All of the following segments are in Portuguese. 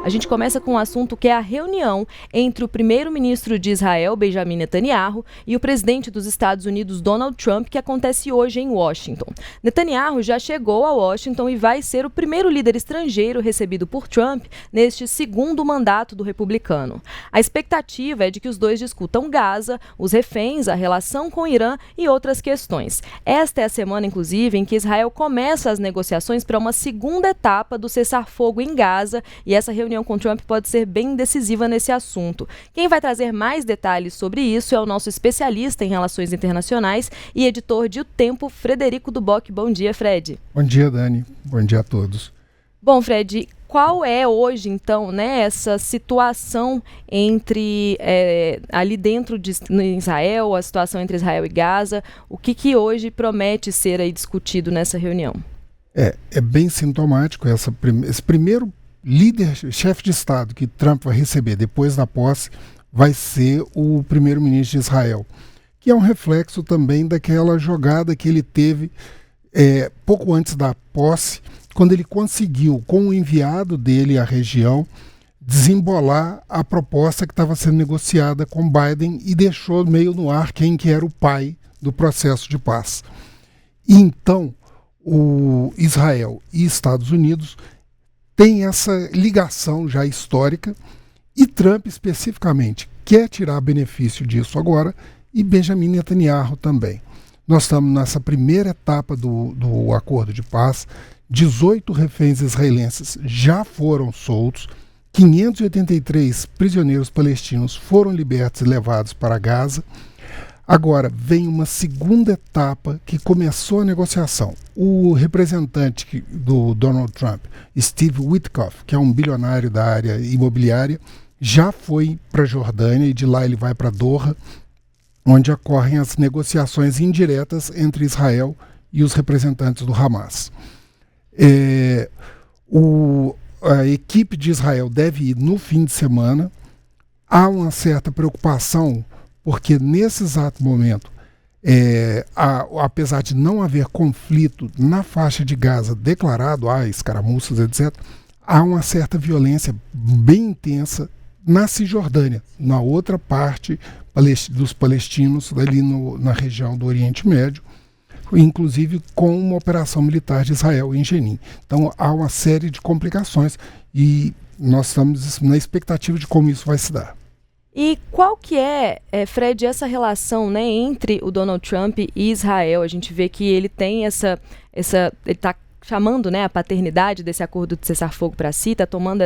A gente começa com um assunto que é a reunião entre o primeiro-ministro de Israel, Benjamin Netanyahu, e o presidente dos Estados Unidos, Donald Trump, que acontece hoje em Washington. Netanyahu já chegou a Washington e vai ser o primeiro líder estrangeiro recebido por Trump neste segundo mandato do republicano. A expectativa é de que os dois discutam Gaza, os reféns, a relação com o Irã e outras questões. Esta é a semana, inclusive, em que Israel começa as negociações para uma segunda etapa do cessar-fogo em Gaza, e essa reunião com Trump pode ser bem decisiva nesse assunto. Quem vai trazer mais detalhes sobre isso é o nosso especialista em relações internacionais e editor de O Tempo, Frederico Duboc. Bom dia, Fred. Bom dia, Dani. Bom dia a todos. Bom, Fred, qual é hoje, então, essa situação entre ali dentro de Israel, a situação entre Israel e Gaza? O que hoje promete ser aí discutido nessa reunião? É bem sintomático esse primeiro líder, chefe de Estado que Trump vai receber depois da posse, vai ser o primeiro-ministro de Israel, que é um reflexo também daquela jogada que ele teve pouco antes da posse, quando ele conseguiu, com o enviado dele à região, desembolar a proposta que estava sendo negociada com Biden e deixou meio no ar quem que era o pai do processo de paz. E então, o Israel e Estados Unidos têm essa ligação já histórica e Trump, especificamente, quer tirar benefício disso agora e Benjamin Netanyahu também. Nós estamos nessa primeira etapa do acordo de paz. 18 reféns israelenses já foram soltos, 583 prisioneiros palestinos foram libertos e levados para Gaza. Agora vem uma segunda etapa que começou a negociação. O representante do Donald Trump, Steve Witkoff, que é um bilionário da área imobiliária, já foi para a Jordânia e de lá ele vai para Doha, onde ocorrem as negociações indiretas entre Israel e os representantes do Hamas. A equipe de Israel deve ir no fim de semana. Há uma certa preocupação, porque nesse exato momento, apesar de não haver conflito na faixa de Gaza declarado, há escaramuças, etc., há uma certa violência bem intensa na Cisjordânia, na outra parte dos palestinos, ali na região do Oriente Médio, inclusive com uma operação militar de Israel em Jenin. Então há uma série de complicações e nós estamos na expectativa de como isso vai se dar. E qual que Fred, essa relação, né, entre o Donald Trump e Israel? A gente vê que ele tem ele está chamando, né, a paternidade desse acordo de cessar-fogo para si, está tomando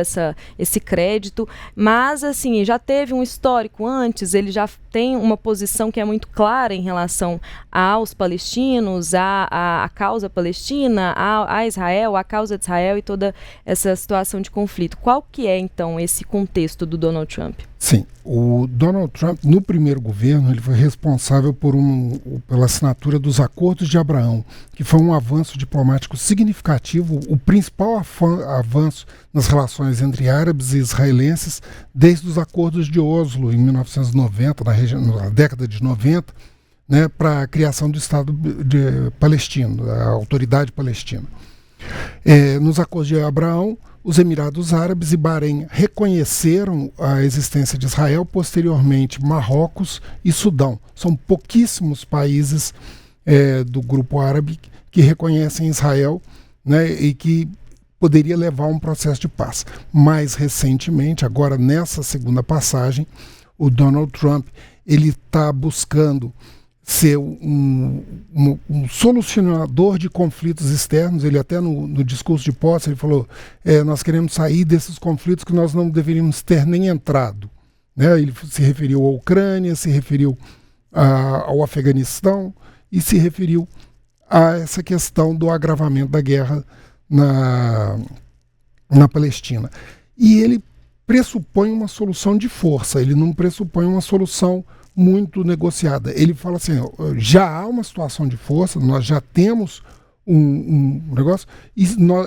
esse crédito, mas assim, já teve um histórico antes, ele já tem uma posição que é muito clara em relação aos palestinos, à causa palestina, a Israel, a causa de Israel e toda essa situação de conflito. Qual que é, então, esse contexto do Donald Trump? Sim, o Donald Trump, no primeiro governo, ele foi responsável pela assinatura dos Acordos de Abraão, que foi um avanço diplomático significativo, o principal avanço nas relações entre árabes e israelenses desde os Acordos de Oslo, em 1990, na década de 90, né, para a criação do Estado palestino, da Autoridade Palestina. Nos Acordos de Abraão, os Emirados Árabes e Bahrein reconheceram a existência de Israel, posteriormente Marrocos e Sudão. São pouquíssimos países do grupo árabe que reconhecem Israel, né, e que poderia levar a um processo de paz. Mais recentemente, agora nessa segunda passagem, o Donald Trump ele está buscando ser um solucionador de conflitos externos. Ele até no discurso de posse ele falou, nós queremos sair desses conflitos que nós não deveríamos ter nem entrado, né? Ele se referiu à Ucrânia, se referiu ao Afeganistão e se referiu a essa questão do agravamento da guerra na Palestina. E ele pressupõe uma solução de força, ele não pressupõe uma solução muito negociada. Ele fala assim, já há uma situação de força, nós já temos um negócio,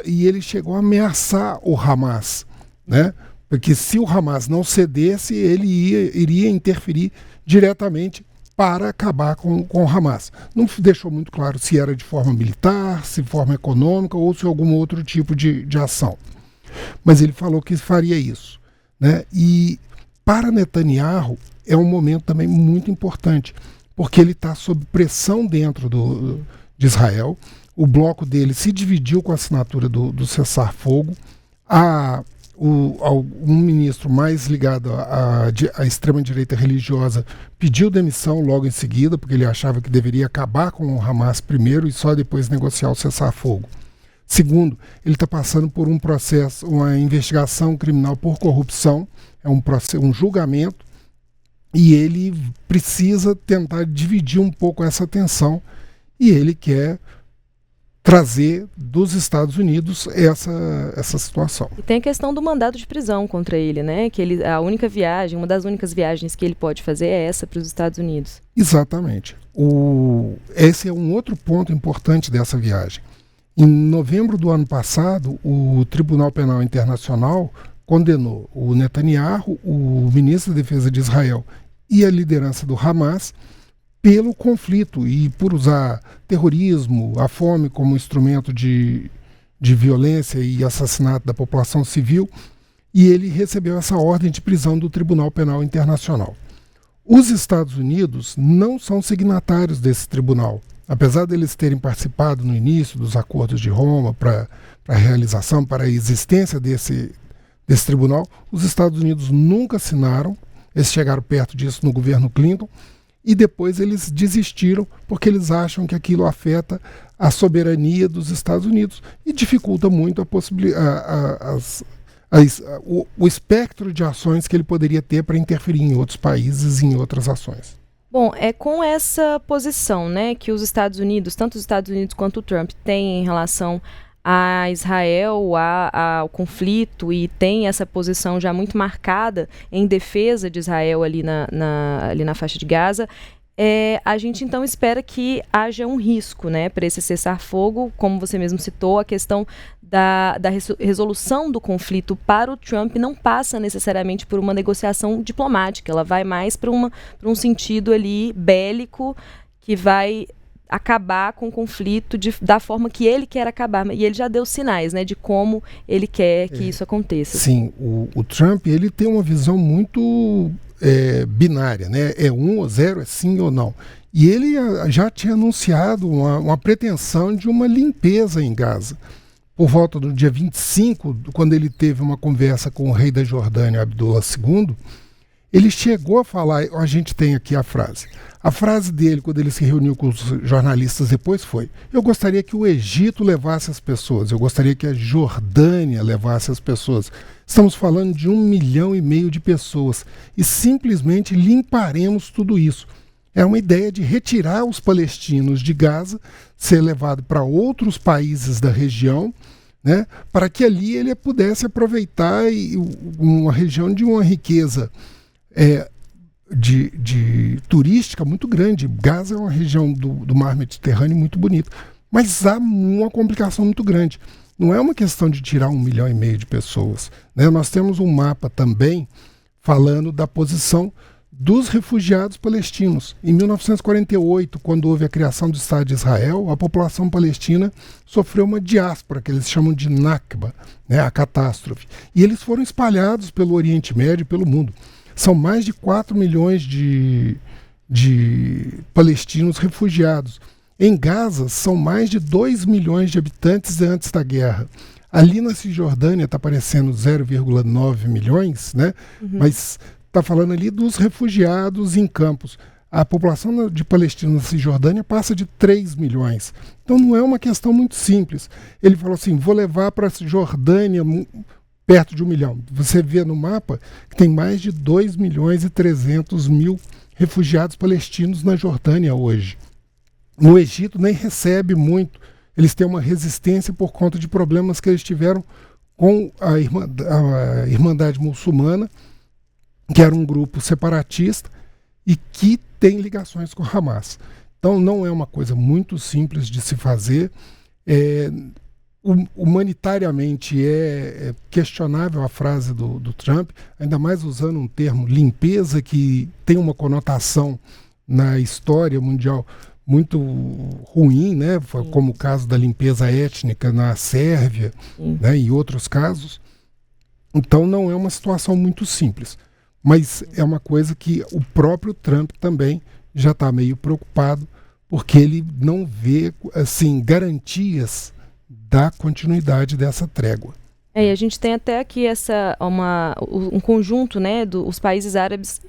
e ele chegou a ameaçar o Hamas, né? Porque se o Hamas não cedesse, ele iria interferir diretamente para acabar com o Hamas. Não deixou muito claro se era de forma militar, se de forma econômica ou se algum outro tipo de ação. mas ele falou que faria isso, né? E para Netanyahu é um momento também muito importante, porque ele está sob pressão dentro de Israel. O bloco dele se dividiu com a assinatura do cessar-fogo. Um ministro mais ligado à extrema-direita religiosa pediu demissão logo em seguida, porque ele achava que deveria acabar com o Hamas primeiro e só depois negociar o cessar-fogo. Segundo, ele está passando por um processo, uma investigação criminal por corrupção, é um julgamento, e ele precisa tentar dividir um pouco essa tensão, e ele quer trazer dos Estados Unidos essa situação. E tem a questão do mandado de prisão contra ele, né? Que uma das únicas viagens que ele pode fazer é essa para os Estados Unidos. Exatamente. Esse é um outro ponto importante dessa viagem. Em novembro do ano passado, o Tribunal Penal Internacional condenou o Netanyahu, o ministro da Defesa de Israel e a liderança do Hamas pelo conflito e por usar terrorismo, a fome como instrumento de violência e assassinato da população civil, e ele recebeu essa ordem de prisão do Tribunal Penal Internacional. Os Estados Unidos não são signatários desse tribunal. Apesar deles terem participado no início dos acordos de Roma para a realização, para a existência desse tribunal, os Estados Unidos nunca assinaram. Eles chegaram perto disso no governo Clinton e depois eles desistiram porque eles acham que aquilo afeta a soberania dos Estados Unidos e dificulta muito o espectro de ações que ele poderia ter para interferir em outros países e em outras ações. Bom, é com essa posição, né, que os Estados Unidos, tanto os Estados Unidos quanto o Trump, têm em relação a Israel, ao conflito, e tem essa posição já muito marcada em defesa de Israel ali na faixa de Gaza. A gente então espera que haja um risco, né, para esse cessar-fogo, como você mesmo citou, a questão da resolução do conflito para o Trump não passa necessariamente por uma negociação diplomática, ela vai mais para um sentido ali bélico que vai acabar com o conflito da forma que ele quer acabar, e ele já deu sinais, né, de como ele quer que isso aconteça. Sim, o Trump ele tem uma visão muito binária, né? É 1 ou 0, é sim ou não. E ele já tinha anunciado uma pretensão de uma limpeza em Gaza. Por volta do dia 25, quando ele teve uma conversa com o rei da Jordânia, Abdullah II, ele chegou a falar, a gente tem aqui a frase. A frase dele, quando ele se reuniu com os jornalistas depois, foi: eu gostaria que o Egito levasse as pessoas, eu gostaria que a Jordânia levasse as pessoas. Estamos falando de 1,5 milhão de pessoas e simplesmente limparemos tudo isso. É uma ideia de retirar os palestinos de Gaza, ser levado para outros países da região, né, para que ali ele pudesse aproveitar uma região de uma riqueza de turística muito grande. Gaza é uma região do mar Mediterrâneo muito bonita, mas há uma complicação muito grande. Não é uma questão de tirar 1,5 milhão de pessoas, né? Nós temos um mapa também falando da posição dos refugiados palestinos. Em 1948, quando houve a criação do Estado de Israel, a população palestina sofreu uma diáspora, que eles chamam de Nakba, né, a catástrofe. E eles foram espalhados pelo Oriente Médio e pelo mundo. São mais de 4 milhões de palestinos refugiados. Em Gaza, são mais de 2 milhões de habitantes antes da guerra. Ali na Cisjordânia está aparecendo 0,9 milhões, né? Mas está falando ali dos refugiados em campos. A população de palestinos na Cisjordânia passa de 3 milhões. Então não é uma questão muito simples. Ele falou assim: vou levar para a Cisjordânia perto de 1 milhão. Você vê no mapa que tem mais de 2 milhões e 300 mil refugiados palestinos na Jordânia hoje. No Egito nem recebe muito. Eles têm uma resistência por conta de problemas que eles tiveram com a Irmandade Muçulmana, que era um grupo separatista e que tem ligações com Hamas. Então não é uma coisa muito simples de se fazer. Humanitariamente é questionável a frase do Trump, ainda mais usando um termo limpeza, que tem uma conotação na história mundial muito ruim, né? Como o caso da limpeza étnica na Sérvia, né? E outros casos. Então não é uma situação muito simples, mas é uma coisa que o próprio Trump também já está meio preocupado, porque ele não vê assim garantias da continuidade dessa trégua. E a gente tem até aqui um conjunto, né, os países árabes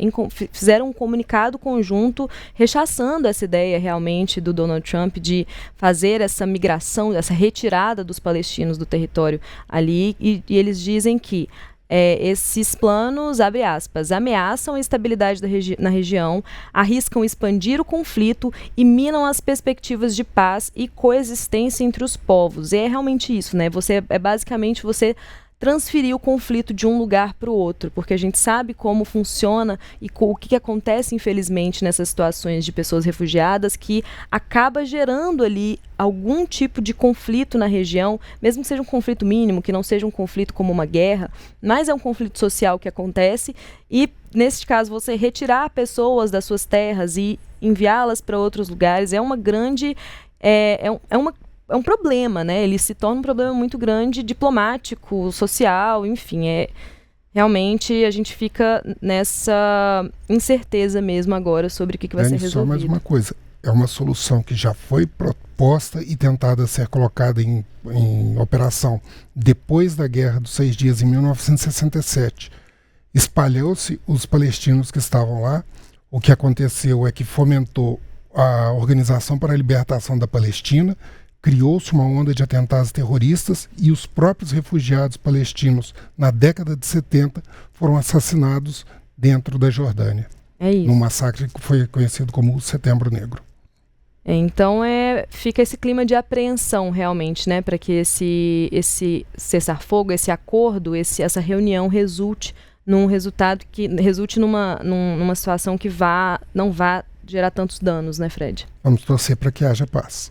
fizeram um comunicado conjunto rechaçando essa ideia realmente do Donald Trump de fazer essa migração, essa retirada dos palestinos do território ali, e eles dizem que esses planos, abre aspas, ameaçam a estabilidade na região, arriscam expandir o conflito e minam as perspectivas de paz e coexistência entre os povos. E é realmente isso, né? Basicamente você transferir o conflito de um lugar para o outro, porque a gente sabe como funciona e o que acontece, infelizmente, nessas situações de pessoas refugiadas, que acaba gerando ali algum tipo de conflito na região, mesmo que seja um conflito mínimo, que não seja um conflito como uma guerra, mas é um conflito social que acontece e, nesse caso, você retirar pessoas das suas terras e enviá-las para outros lugares é uma grande... É um problema, né? Ele se torna um problema muito grande, diplomático, social, enfim. Realmente a gente fica nessa incerteza mesmo agora sobre o que vai ser resolvido. Só mais uma coisa, é uma solução que já foi proposta e tentada ser colocada em operação depois da Guerra dos 6 Dias, em 1967. Espalhou-se os palestinos que estavam lá. O que aconteceu é que fomentou a Organização para a Libertação da Palestina, criou-se uma onda de atentados terroristas e os próprios refugiados palestinos, na década de 70, foram assassinados dentro da Jordânia. É isso. Num massacre que foi conhecido como o Setembro Negro. Então fica esse clima de apreensão realmente, né, para que esse cessar-fogo, esse acordo, essa reunião resulte num resultado que resulte numa situação que não vá gerar tantos danos, né, Fred? Vamos torcer para que haja paz.